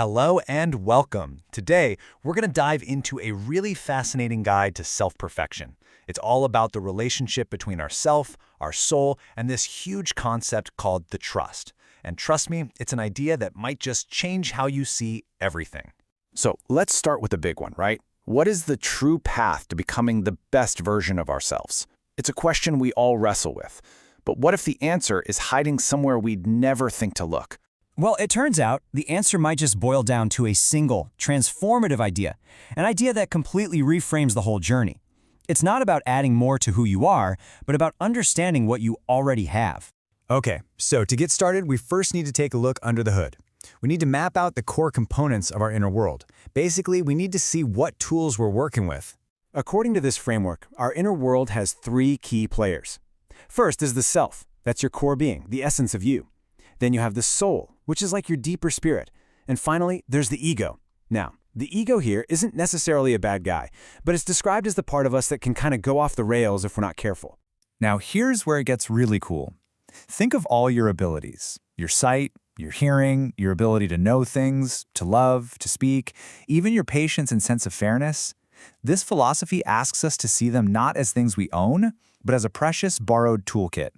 Hello and welcome. Today, we're going to dive into a really fascinating guide to self-perfection. It's all about the relationship between ourself, our soul, and this huge concept called the trust. And trust me, it's an idea that might just change how you see everything. So let's start with the big one, right? What is the true path to becoming the best version of ourselves? It's a question we all wrestle with. But what if the answer is hiding somewhere we'd never think to look? Well, it turns out the answer might just boil down to a single, transformative idea, an idea that completely reframes the whole journey. It's not about adding more to who you are, but about understanding what you already have. Okay, so to get started, we first need to take a look under the hood. We need to map out the core components of our inner world. Basically, we need to see what tools we're working with. According to this framework, our inner world has three key players. First is the self. That's your core being, the essence of you. Then you have the soul, which is like your deeper spirit. And finally, there's the ego. Now, the ego here isn't necessarily a bad guy, but it's described as the part of us that can kind of go off the rails if we're not careful. Now here's where it gets really cool. Think of all your abilities, your sight, your hearing, your ability to know things, to love, to speak, even your patience and sense of fairness. This philosophy asks us to see them not as things we own, but as a precious borrowed toolkit.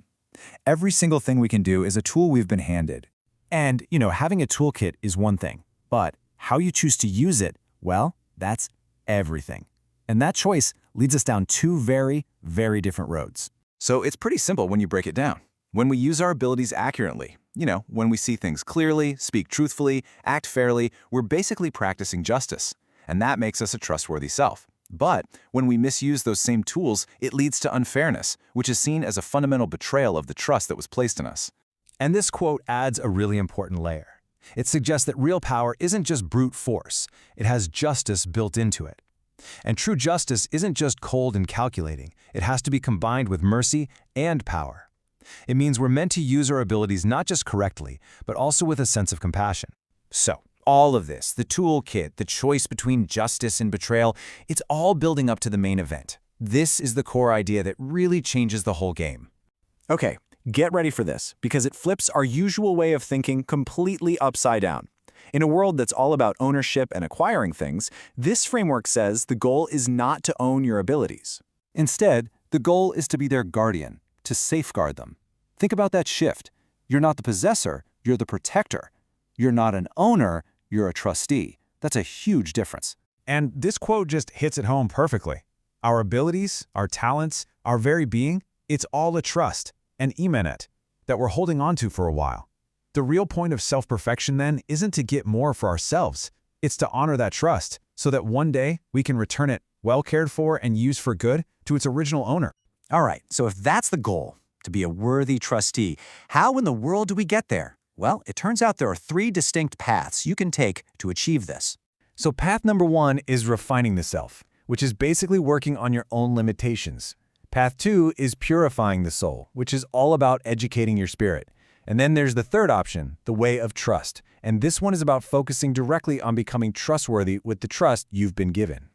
Every single thing we can do is a tool we've been handed. And, having a toolkit is one thing, but how you choose to use it, well, that's everything. And that choice leads us down two very, very different roads. So it's pretty simple when you break it down. When we use our abilities accurately, when we see things clearly, speak truthfully, act fairly, we're basically practicing justice. And that makes us a trustworthy self. But when we misuse those same tools, it leads to unfairness, which is seen as a fundamental betrayal of the trust that was placed in us. And this quote adds a really important layer. It suggests that real power isn't just brute force, it has justice built into it. And true justice isn't just cold and calculating, it has to be combined with mercy and power. It means we're meant to use our abilities not just correctly, but also with a sense of compassion. So, all of this, the toolkit, the choice between justice and betrayal, it's all building up to the main event. This is the core idea that really changes the whole game. Okay, get ready for this, because it flips our usual way of thinking completely upside down. In a world that's all about ownership and acquiring things, this framework says the goal is not to own your abilities. Instead, the goal is to be their guardian, to safeguard them. Think about that shift. You're not the possessor, you're the protector. You're not an owner, you're a trustee. That's a huge difference. And this quote just hits it home perfectly. Our abilities, our talents, our very being, it's all a trust, an emanet, that we're holding on to for a while. The real point of self-perfection then isn't to get more for ourselves. It's to honor that trust so that one day we can return it well cared for and used for good to its original owner. All right, so if that's the goal, to be a worthy trustee, how in the world do we get there? Well, it turns out there are three distinct paths you can take to achieve this. So path number one is refining the self, which is basically working on your own limitations. Path two is purifying the soul, which is all about educating your spirit. And then there's the third option, the way of trust. And this one is about focusing directly on becoming trustworthy with the trust you've been given.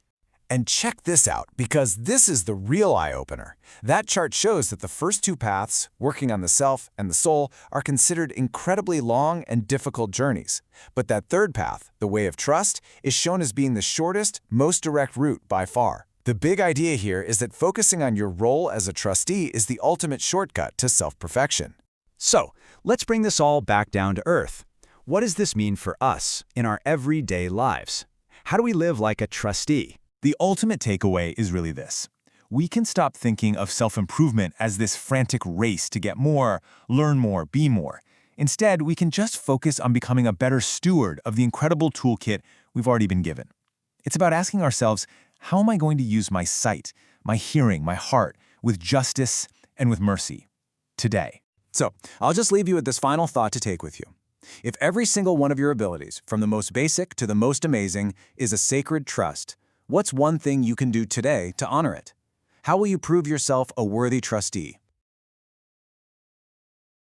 And check this out, because this is the real eye-opener. That chart shows that the first two paths, working on the self and the soul, are considered incredibly long and difficult journeys. But that third path, the way of trust, is shown as being the shortest, most direct route by far. The big idea here is that focusing on your role as a trustee is the ultimate shortcut to self-perfection. So, let's bring this all back down to earth. What does this mean for us in our everyday lives? How do we live like a trustee? The ultimate takeaway is really this. We can stop thinking of self-improvement as this frantic race to get more, learn more, be more. Instead, we can just focus on becoming a better steward of the incredible toolkit we've already been given. It's about asking ourselves, how am I going to use my sight, my hearing, my heart, with justice and with mercy today? So, I'll just leave you with this final thought to take with you. If every single one of your abilities, from the most basic to the most amazing, is a sacred trust, what's one thing you can do today to honor it? How will you prove yourself a worthy trustee?